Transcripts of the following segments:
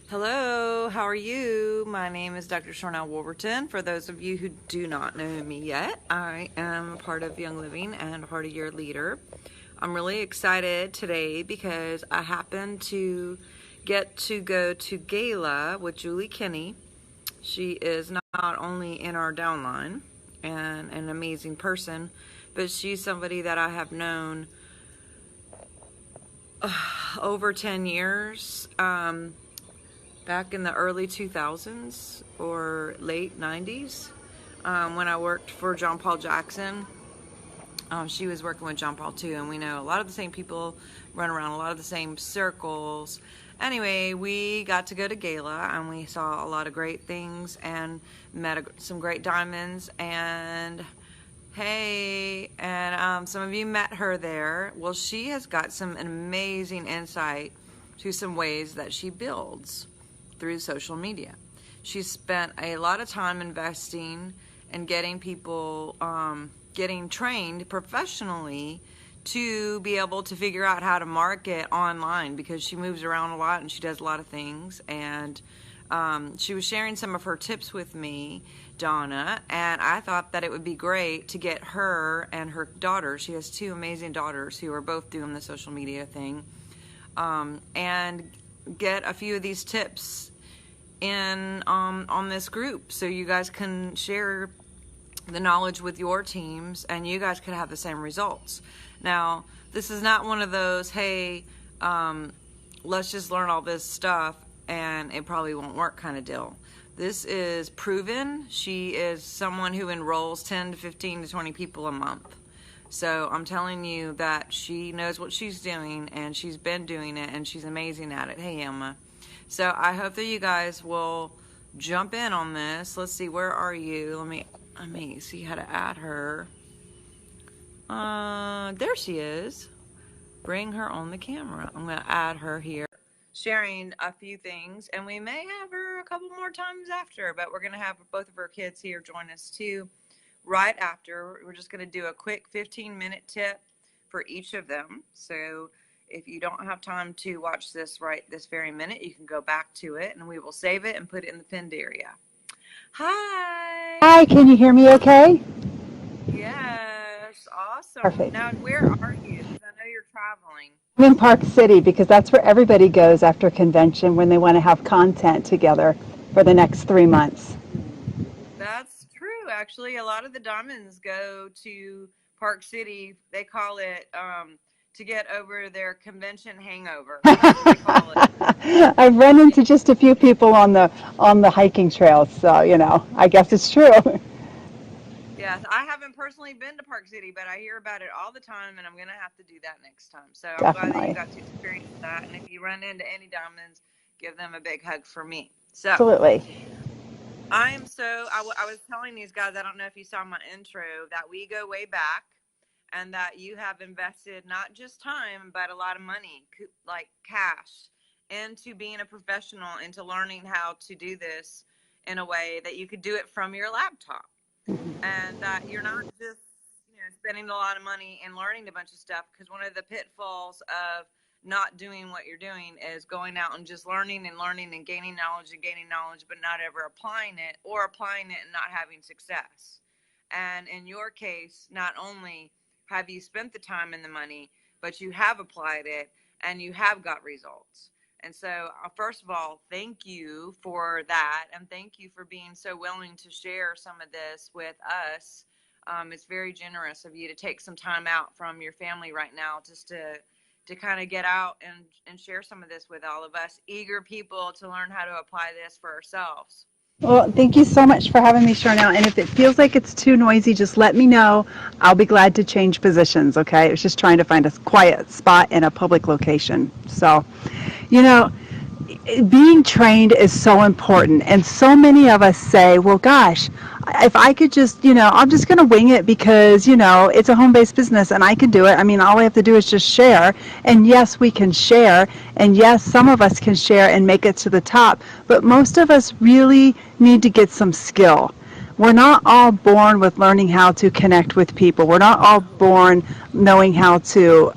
Hello, how are you? My name is Dr. Sharnael Wolverton. For those of you who do not know me yet, I am a part of Young Living and a part of your leader. I'm really excited today because I happen to get to go to gala with Julie Kinne. She is not only in our downline and an amazing person, but she's somebody that I have known over 10 years. Back in the early 2000s or late 90s, when I worked for John Paul Jackson. She was working with John Paul too, and we know a lot of the same people run around a lot of the same circles. Anyway, we got to go to gala and we saw a lot of great things and met some great diamonds. And hey, and some of you met her there. Well, she has got some amazing insight to some ways that she builds through social media. She's spent a lot of time investing and getting people getting trained professionally to be able to figure out how to market online, because she moves around a lot and she does a lot of things. And she was sharing some of her tips with me, Donna, and I thought that it would be great to get her and her daughter. She has two amazing daughters who are both doing the social media thing, and get a few of these tips in on this group so you guys can share the knowledge with your teams and you guys could have the same results. Now, this is not one of those, hey, let's just learn all this stuff and it probably won't work kind of deal. This is proven. She is someone who enrolls 10 to 15 to 20 people a month. So I'm telling you that she knows what she's doing and she's been doing it and she's amazing at it. Hey, Emma. So I hope that you guys will jump in on this. Let's see, where are you? Let me see how to add her. There she is. Bring her on the camera. I'm going to add her here. Sharing a few things, and we may have her a couple more times after, but we're going to have both of her kids here join us too. Right after, we're just going to do a quick 15-minute tip for each of them. So if you don't have time to watch this right this very minute, you can go back to it and we will save it and put it in the pinned area. Hi. Hi, can you hear me okay? Yes, awesome. Perfect. Now, where are you? Because I know you're traveling. I'm in Park City because that's where everybody goes after convention when they want to have content together for the next 3 months. That's true. Actually, a lot of the diamonds go to Park City. They call it to get over their convention hangover. That's what they call it. I've run into just a few people on the hiking trails, so I guess it's true. Yes, I haven't personally been to Park City, but I hear about it all the time, and I'm going to have to do that next time. So I'm glad that you Definitely. got to experience that. And if you run into any diamonds, give them a big hug for me. So Absolutely. I was telling these guys, I don't know if you saw my intro, that we go way back and that you have invested not just time, but a lot of money, like cash, into being a professional, into learning how to do this in a way that you could do it from your laptop. And that you're not just spending a lot of money and learning a bunch of stuff, because one of the pitfalls of not doing what you're doing is going out and just learning and learning and gaining knowledge but not ever applying it, or applying it and not having success. And in your case, not only have you spent the time and the money, but you have applied it and you have got results. And so, first of all, thank you for that. And thank you for being so willing to share some of this with us. It's very generous of you to take some time out from your family right now just to kind of get out and share some of this with all of us eager people to learn how to apply this for ourselves. Well, thank you so much for having me, Sharnael. And if it feels like it's too noisy, just let me know. I'll be glad to change positions, okay? I was just trying to find a quiet spot in a public location. So, you know, being trained is so important. And so many of us say, well, gosh, if I could just, I'm just going to wing it because, it's a home-based business and I can do it. I mean, all I have to do is just share. And yes, we can share. And yes, some of us can share and make it to the top. But most of us really need to get some skill. We're not all born with learning how to connect with people. We're not all born knowing how to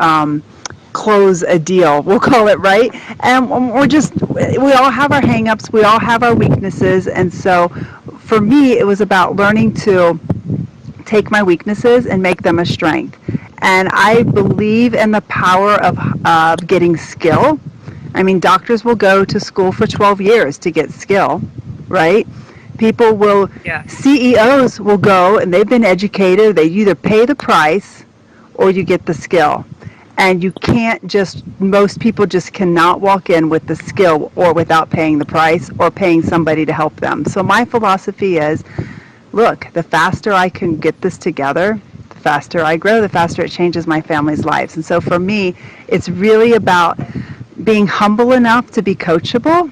close a deal. We'll call it, right. And we all have our hangups. We all have our weaknesses. And so for me, it was about learning to take my weaknesses and make them a strength. And I believe in the power of getting skill. I mean, doctors will go to school for 12 years to get skill, right? People will, Yeah. CEOs will go and they've been educated. They either pay the price or you get the skill. And you can't just, most people just cannot walk in with the skill or without paying the price or paying somebody to help them. So my philosophy is, look, the faster I can get this together, the faster I grow, the faster it changes my family's lives. And so for me, it's really about being humble enough to be coachable.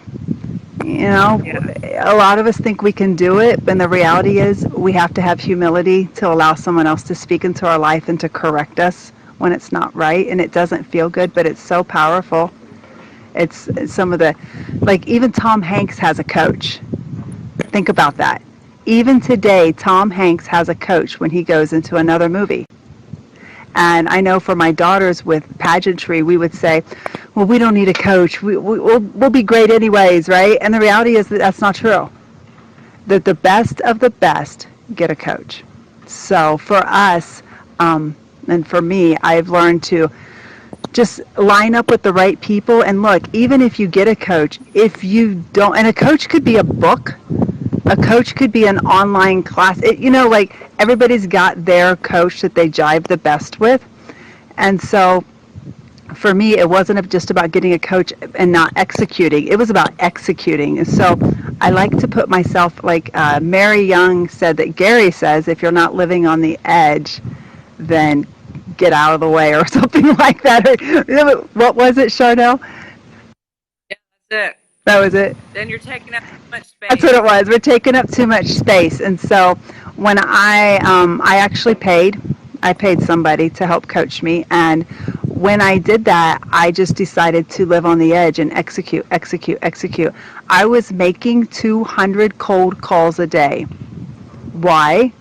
You know, Yeah. a lot of us think we can do it, but the reality is we have to have humility to allow someone else to speak into our life and to correct us when it's not right. And it doesn't feel good, but it's so powerful. It's some of the, like even Tom Hanks has a coach. Think about that. Even today, Tom Hanks has a coach when he goes into another movie. And I know for my daughters with pageantry, we would say, well, we don't need a coach. We'll be great anyways, right? And the reality is that that's not true. That the best of the best get a coach. So for us, and for me, I've learned to just line up with the right people. And look, even if you get a coach, if you don't, and a coach could be a book, a coach could be an online class. Like everybody's got their coach that they jive the best with. And so for me, it wasn't just about getting a coach and not executing. It was about executing. And so I like to put myself, like Mary Young said that Gary says, if you're not living on the edge, then get out of the way or something like that. What was it, Sharnael? Yeah, that's it. That was it. Then you're taking up too much That's what it space. was. We're taking up too much space, and so when I actually I paid somebody to help coach me, and when I did that, I just decided to live on the edge and execute, execute, execute. I was making 200 cold calls a day. Why?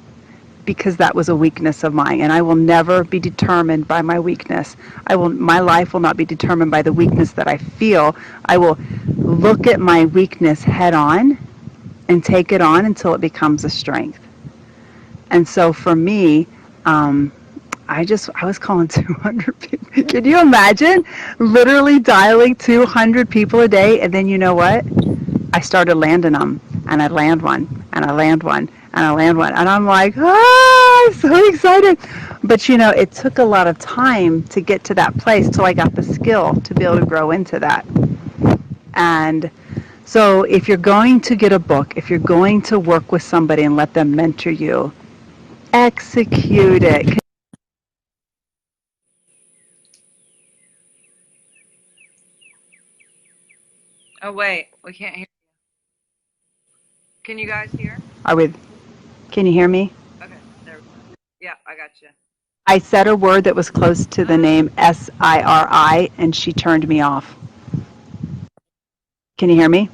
Because that was a weakness of mine, and I will never be determined by my weakness. My life will not be determined by the weakness that I feel. I will look at my weakness head on and take it on until it becomes a strength. And so for me, I was calling 200 people. Can you imagine literally dialing 200 people a day? And then you know what? I started landing them, and I land one, and I land one, and I land one, and I'm like, I'm so excited. But it took a lot of time to get to that place till I got the skill to be able to grow into that. And so if you're going to get a book, if you're going to work with somebody and let them mentor you, execute it. Oh wait, we can't hear. Can you guys hear? Are we, can you hear me? Okay, there. Yeah, I got you. I said a word that was close to the name SIRI, and she turned me off. Can you hear me?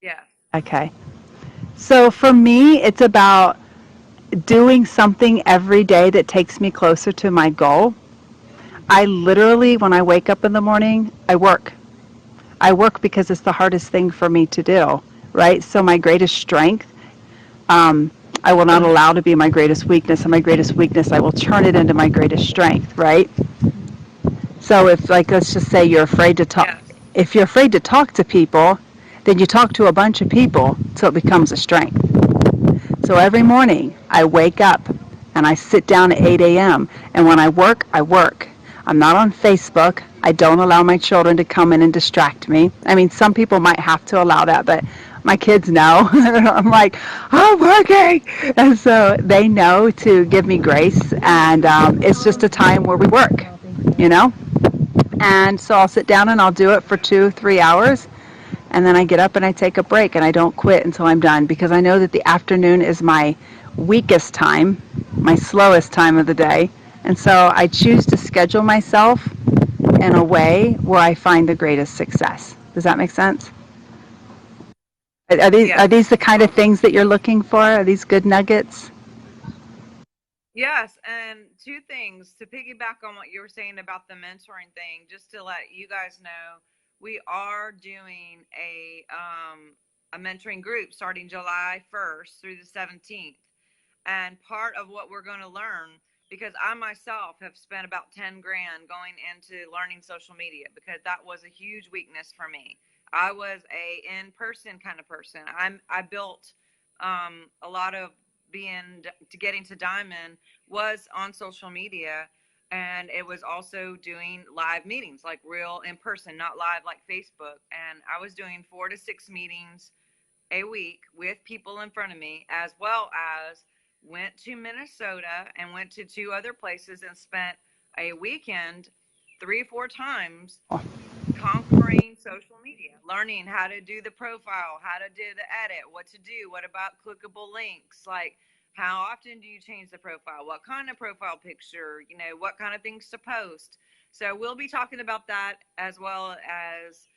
Yeah. Okay. So for me, it's about doing something every day that takes me closer to my goal. I literally, when I wake up in the morning, I work. I work because it's the hardest thing for me to do, right? So my greatest strength, I will not allow to be my greatest weakness, and my greatest weakness, I will turn it into my greatest strength, right? So if, like, let's just say you're afraid to talk, Yes. if you're afraid to talk to people, then you talk to a bunch of people till it becomes a strength. So every morning I wake up and I sit down at 8 a.m. And when I work, I work. I'm not on Facebook. I don't allow my children to come in and distract me. I mean, some people might have to allow that, but my kids know. I'm like, I'm working. And so they know to give me grace. And it's just a time where we work, you know? And so I'll sit down and I'll do it for 2, 3 hours. And then I get up and I take a break and I don't quit until I'm done, because I know that the afternoon is my weakest time, my slowest time of the day. And so I choose to schedule myself in a way where I find the greatest success. Does that make sense? Are these Yes. the kind of things that you're looking for? Are these good nuggets? Yes, and two things to piggyback on what you were saying about the mentoring thing, just to let you guys know, we are doing a mentoring group starting July 1st through the 17th. And part of what we're going to learn, because I myself have spent about 10 grand going into learning social media because that was a huge weakness for me. I was a in-person kind of person. I built a lot of being to getting to diamond was on social media, and it was also doing live meetings, like real in person, not live like Facebook. And I was doing 4 to 6 meetings a week with people in front of me, as well as went to Minnesota and went to 2 other places and spent a weekend 3 or 4 times conquering social media, learning how to do the profile, how to do the edit, what to do, what about clickable links, like how often do you change the profile, what kind of profile picture, what kind of things to post. So we'll be talking about that, as well as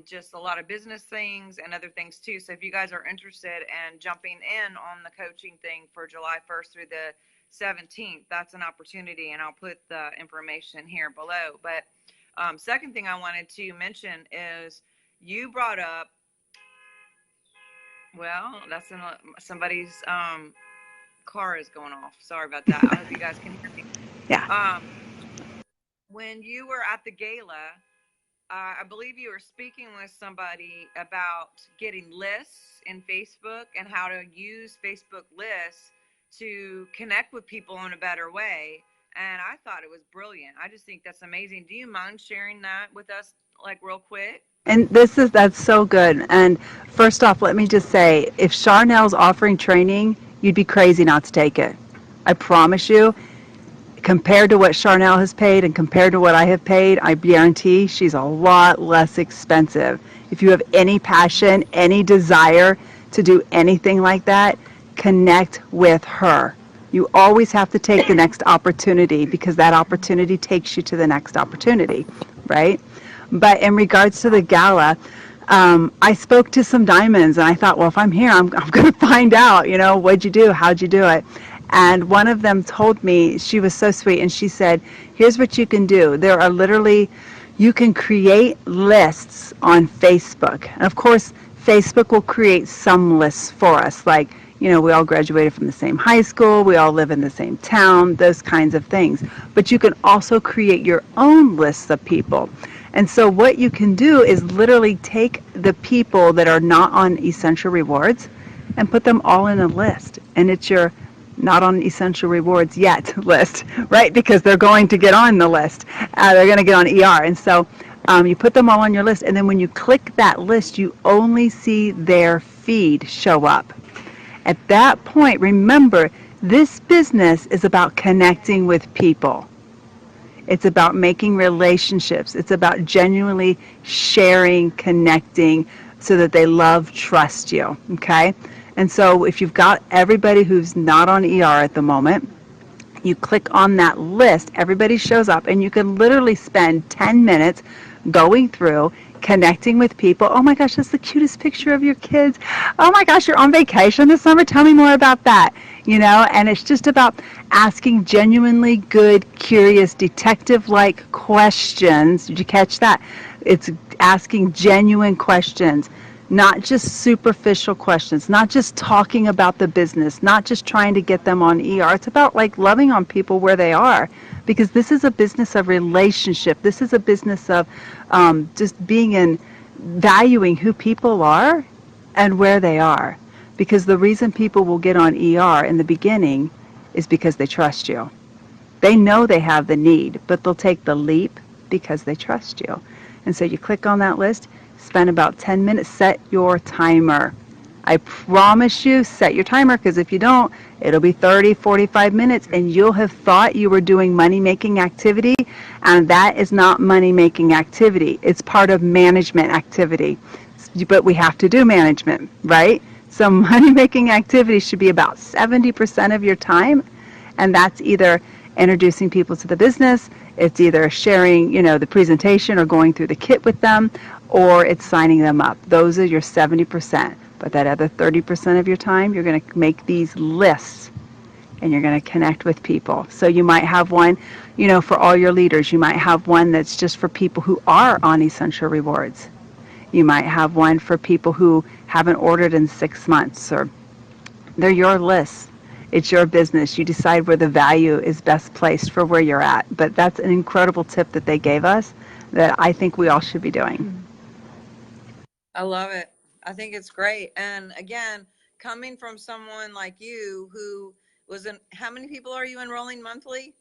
just a lot of business things and other things too. So if you guys are interested in jumping in on the coaching thing for July 1st through the 17th, that's an opportunity, and I'll put the information here below. But second thing I wanted to mention is you brought up, well, that's somebody's car is going off. Sorry about that. I hope you guys can hear me. Yeah. When you were at the gala, I believe you were speaking with somebody about getting lists in Facebook and how to use Facebook lists to connect with people in a better way. And I thought it was brilliant. I just think that's amazing. Do you mind sharing that with us, like real quick? And that's so good. And first off, let me just say, if Sharnael's offering training, you'd be crazy not to take it. I promise you, compared to what Sharnael has paid and compared to what I have paid, I guarantee she's a lot less expensive. If you have any passion, any desire to do anything like that, connect with her. You always have to take the next opportunity because that opportunity takes you to the next opportunity, right? But in regards to the gala, I spoke to some diamonds and I thought, well, if I'm here, I'm going to find out, what'd you do? How'd you do it? And one of them told me, she was so sweet, and she said, here's what you can do. There are literally, you can create lists on Facebook. And of course, Facebook will create some lists for us, like, we all graduated from the same high school, we all live in the same town, those kinds of things. But you can also create your own lists of people. And so what you can do is literally take the people that are not on Essential Rewards and put them all in a list. And it's your not on Essential Rewards yet list, right? Because they're going to get on the list. They're going to get on ER. And so you put them all on your list. And then when you click that list, you only see their feed show up. At that point, remember, this business is about connecting with people. It's about making relationships. It's about genuinely sharing, connecting, so that they love, trust you, okay? And so if you've got everybody who's not on ER at the moment, you click on that list, everybody shows up, and you can literally spend 10 minutes going through, connecting with people. Oh my gosh, that's the cutest picture of your kids. Oh my gosh, you're on vacation this summer. Tell me more about that. And it's just about asking genuinely good, curious, detective-like questions. Did you catch that? It's asking genuine questions, not just superficial questions, not just talking about the business, not just trying to get them on ER. It's about like loving on people where they are, because this is a business of relationship. This is a business of just being in, valuing who people are and where they are. Because the reason people will get on ER in the beginning is because they trust you. They know they have the need, but they'll take the leap because they trust you. And so you click on that list, spend about 10 minutes, set your timer. I promise you, set your timer, because if you don't, it'll be 30, 45 minutes, and you'll have thought you were doing money-making activity, and that is not money-making activity. It's part of management activity. But we have to do management, right? So money-making activity should be about 70% of your time, and that's either introducing people to the business, it's either sharing, the presentation or going through the kit with them, or it's signing them up. Those are your 70%. But that other 30% of your time, you're going to make these lists. and you're going to connect with people. So you might have one, for all your leaders. You might have one that's just for people who are on Essential Rewards. You might have one for people who haven't ordered in 6 months, or they're your lists. It's your business. You decide where the value is best placed for where you're at. But that's an incredible tip that they gave us that I think we all should be doing. I love it. I think it's great. And again, coming from someone like you who was in, how many people are you enrolling monthly?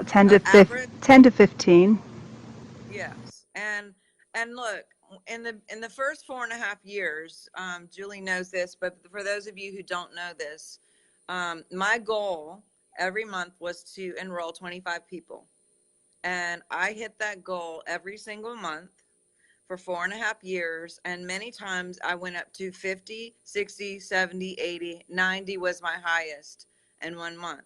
10 to 15, Average? 10 to 15. Yes. And look, in the first 4.5 years, Julie knows this, but for those of you who don't know this, my goal every month was to enroll 25 people. And I hit that goal every single month for 4.5 years. And many times I went up to 50, 60, 70, 80, 90 was my highest in 1 month.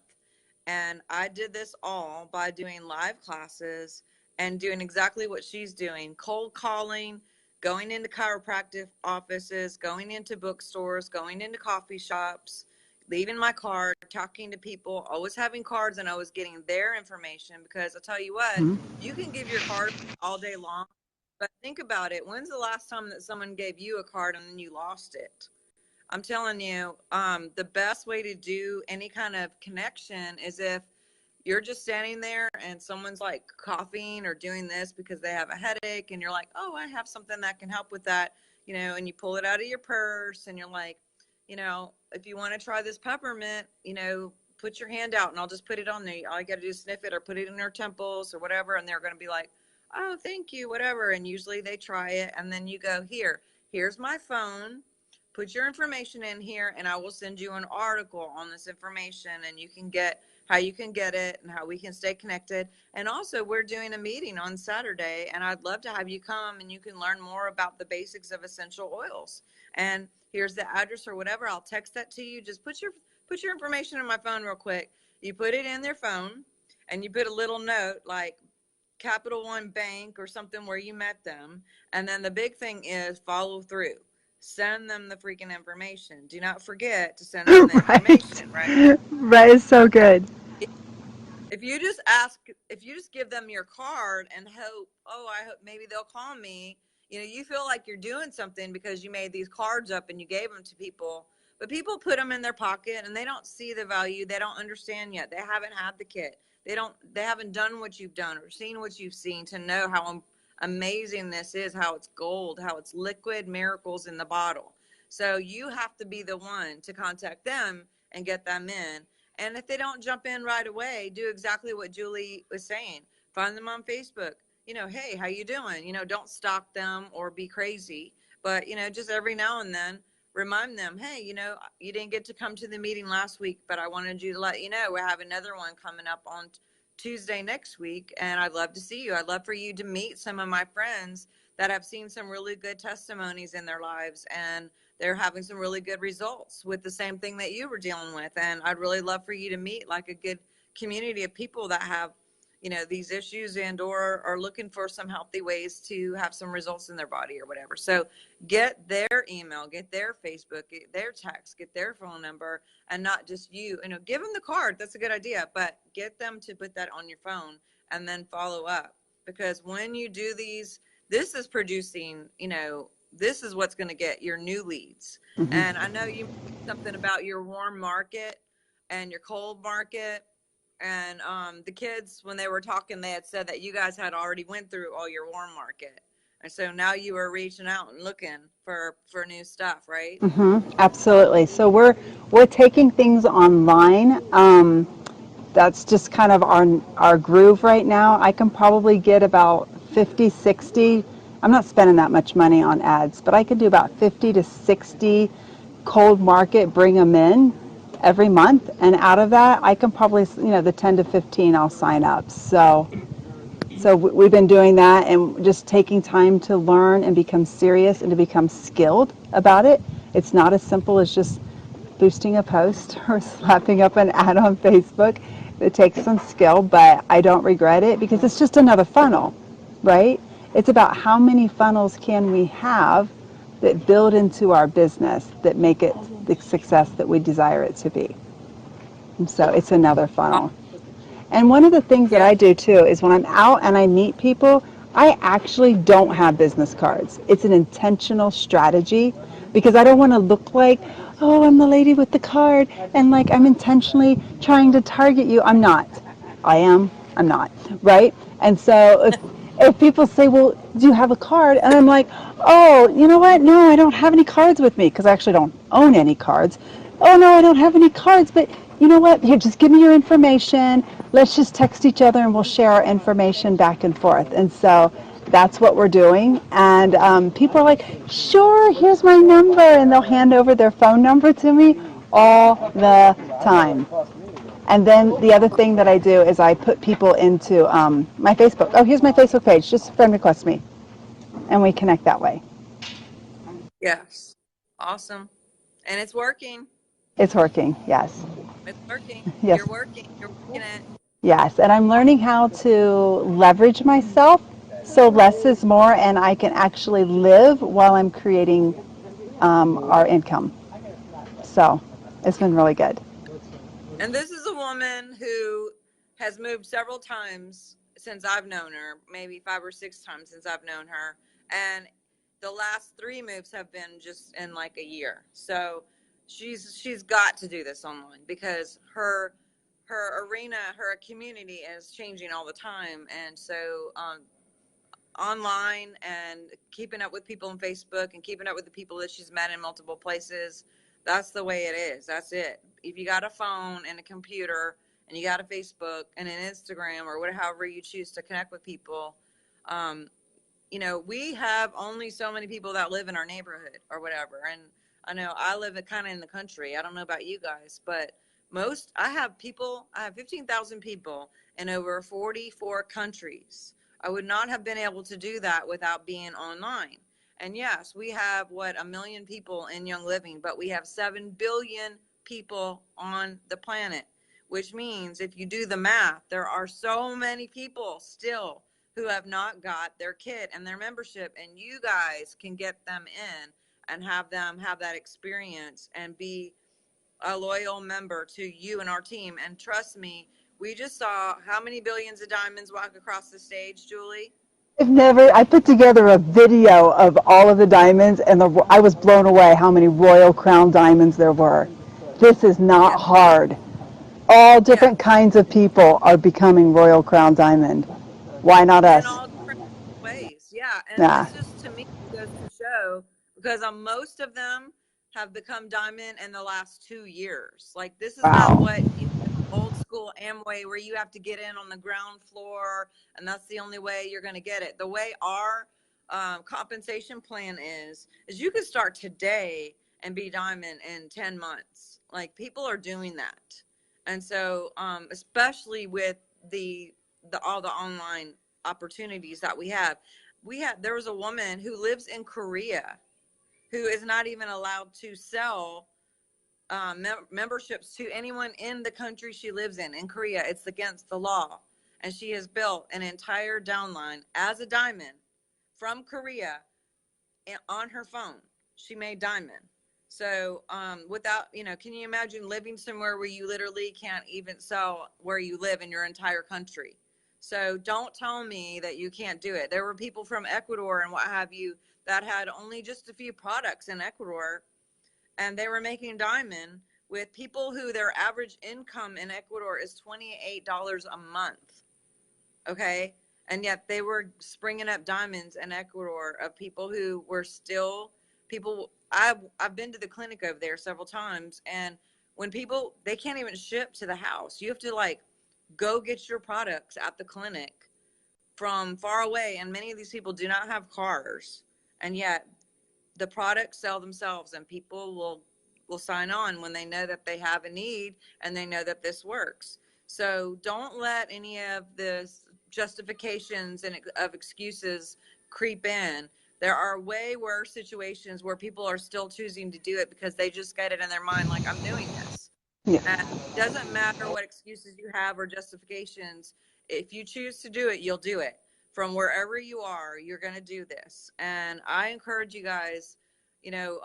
And I did this all by doing live classes and doing exactly what she's doing, cold calling, going into chiropractic offices, going into bookstores, going into coffee shops, leaving my card, talking to people, always having cards, and always getting their information. Because I'll tell you what, you can give your card all day long, but think about it. When's the last time that someone gave you a card and then you lost it? I'm telling you, the best way to do any kind of connection is if you're just standing there and someone's like coughing or doing this because they have a headache, and you're like, oh, I have something that can help with that, and you pull it out of your purse and you're like, if you want to try this peppermint, put your hand out and I'll just put it on there. All you got to do is sniff it or put it in their temples or whatever. And they're going to be like, oh, thank you, whatever. And usually they try it. And then you go, here's my phone. Put your information in here and I will send you an article on this information, and you can get how you can get it and how we can stay connected. And also, we're doing a meeting on Saturday, and I'd love to have you come and you can learn more about the basics of essential oils. And here's the address or whatever. I'll text that to you. Just put your information in my phone real quick. You put it in their phone and you put a little note like Capital One Bank or something where you met them. And then the big thing is follow through. Send them the freaking information. Do not forget to send them the Right. information, right? Right is so good. If you just ask, if you just give them your card and hope, oh, I hope maybe they'll call me, you feel like you're doing something because you made these cards up and you gave them to people, but people put them in their pocket and they don't see the value. They don't understand yet. They haven't had the kit. They haven't done what you've done or seen what you've seen to know how amazing this is, how it's gold, how it's liquid miracles in the bottle. So you have to be the one to contact them and get them in. And if they don't jump in right away, do exactly what Julie was saying. Find them on Facebook. Hey, how you doing? Don't stalk them or be crazy. But, just every now and then, remind them, hey, you didn't get to come to the meeting last week, but I wanted you to let you know we have another one coming up on Tuesday next week, and I'd love to see you. I'd love for you to meet some of my friends that have seen some really good testimonies in their lives, and they're having some really good results with the same thing that you were dealing with. And I'd really love for you to meet like a good community of people that have, these issues and or are looking for some healthy ways to have some results in their body or whatever. So get their email, get their Facebook, get their text, get their phone number, and not just you. Give them the card. That's a good idea, but get them to put that on your phone and then follow up. Because when you do these, this is producing, this is what's going to get your new leads. And I know you mentioned something about your warm market and your cold market. And the kids, when they were talking, they had said that you guys had already went through all your warm market. And so now you are reaching out and looking for new stuff, right? Absolutely. So we're taking things online. That's just kind of our groove right now. I can probably get about 50, 60. I'm not spending that much money on ads, but I could do about 50 to 60 cold market, bring them in every month, and out of that, I can probably, the 10 to 15 I'll sign up. So we've been doing that and just taking time to learn and become serious and to become skilled about it. It's not as simple as just boosting a post or slapping up an ad on Facebook. It takes some skill, but I don't regret it because it's just another funnel, right? It's about how many funnels can we have that build into our business that make it the success that we desire it to be. So it's another funnel. And one of the things that Yeah. I do too is when I'm out and I meet people, I actually don't have business cards. It's an intentional strategy because I don't want to look like, oh, I'm the lady with the card and like I'm intentionally trying to target you. I'm not. I am. I'm not. Right? And so if people say, well, do you have a card? And I'm like, oh, you know what? No, I don't have any cards with me because I actually don't own any cards. Oh, no, I don't have any cards, but you know what? Here, just give me your information. Let's just text each other and we'll share our information back and forth. And so that's what we're doing. And people are like, sure, here's my number. And they'll hand over their phone number to me all the time. And then the other thing that I do is I put people into my Facebook. Oh, here's my Facebook page. Just friend request me. And we connect that way. Yes. Awesome. And it's working. It's working. Yes. It's working. Yes. You're working. You're working it. Yes. And I'm learning how to leverage myself so less is more and I can actually live while I'm creating our income. So it's been really good. And this is a woman who has moved several times since I've known her, maybe 5 or 6 times since I've known her. And the last 3 moves have been just in like a year. So she's got to do this online because her arena, her community is changing all the time. And so online and keeping up with people on Facebook and keeping up with the people that she's met in multiple places. That's the way it is. That's it. If you got a phone and a computer and you got a Facebook and an Instagram or whatever, however you choose to connect with people, um, we have only so many people that live in our neighborhood or whatever. And I know I live kind of in the country. I don't know about you guys, but I have 15,000 people in over 44 countries. I would not have been able to do that without being online. And yes, we have what, 1 million people in Young Living, but we have 7 billion people on the planet, which means if you do the math, there are so many people still who have not got their kit and their membership, and you guys can get them in and have them have that experience and be a loyal member to you and our team. And trust me, we just saw how many billions of diamonds walk across the stage, Julie? I put together a video of all of the diamonds and I was blown away how many Royal Crown diamonds there were. This is not Yeah, hard. All yeah. different kinds of people are becoming Royal Crown Diamond. Why not In us? all different ways. Yeah. And Yeah. this just to me goes to show because most of them have become diamond in the last 2 years. Like this is not Wow. what old school Amway where you have to get in on the ground floor and that's the only way you're going to get it. The way our compensation plan is you can start today and be diamond in 10 months. Like people are doing that. And so especially with the all the online opportunities that there was a woman who lives in Korea who is not even allowed to sell memberships to anyone in the country she lives in Korea. It's against the law. And she has built an entire downline as a diamond from Korea on her phone. She made diamond. So without, can you imagine living somewhere where you literally can't even sell where you live in your entire country? So don't tell me that you can't do it. There were people from Ecuador and what have you that had only just a few products in Ecuador, and they were making diamond with people who their average income in Ecuador is $28 a month. Okay. And yet they were springing up diamonds in Ecuador of people who were still people. I've been to the clinic over there several times, and when people, they can't even ship to the house. You have to like go get your products at the clinic from far away, and many of these people do not have cars, and yet the products sell themselves, and people will sign on when they know that they have a need and they know that this works. So don't let any of the justifications and of excuses creep in. There are way worse situations where people are still choosing to do it because they just get it in their mind like, I'm doing this. Yeah. And it doesn't matter what excuses you have or justifications. If you choose to do it, you'll do it. From wherever you are, you're going to do this. And I encourage you guys, you know,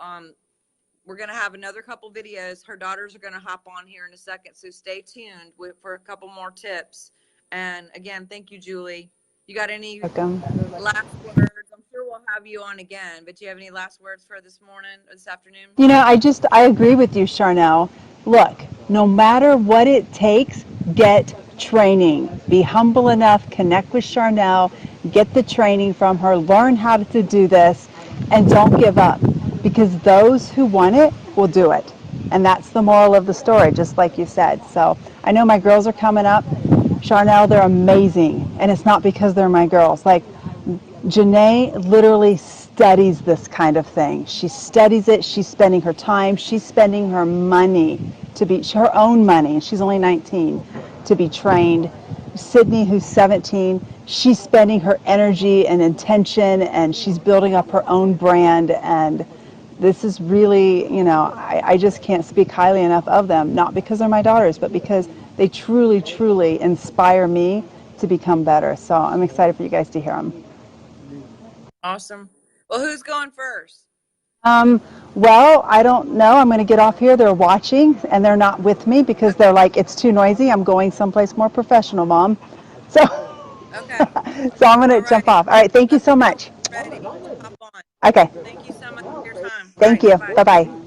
we're going to have another couple videos. Her daughters are going to hop on here in a second, so stay tuned for a couple more tips. And again, thank you, Julie. You got any Welcome. last words? I'm sure we'll have you on again, but do you have any last words for this morning or this afternoon? You know, I agree with you, Sharnael. Look, no matter what it takes, get training. Be humble enough, connect with Sharnael, get the training from her, learn how to do this, and don't give up. Because those who want it will do it. And that's the moral of the story, just like you said. So I know my girls are coming up. Sharnael, they're amazing. And it's not because they're my girls. Like, Janae literally studies this kind of thing. She studies it. She's spending her time. She's spending her money to be, her own money. She's only 19 to be trained. Sydney, who's 17, she's spending her energy and intention, and she's building up her own brand. And this is really, you know, I just can't speak highly enough of them, not because they're my daughters, but because they truly, truly inspire me to become better. So I'm excited for you guys to hear them. Awesome. Well, who's going first? Well, I don't know. I'm going to get off here. They're watching, and they're not with me because they're like, it's too noisy. I'm going someplace more professional, Mom. So, Okay. so I'm going All to jump righty. off. All right. Thank you Let me so know when much. you're ready to hop on. Okay. Thank you so much for your time. All Thank right. you. Bye-bye. Bye-bye.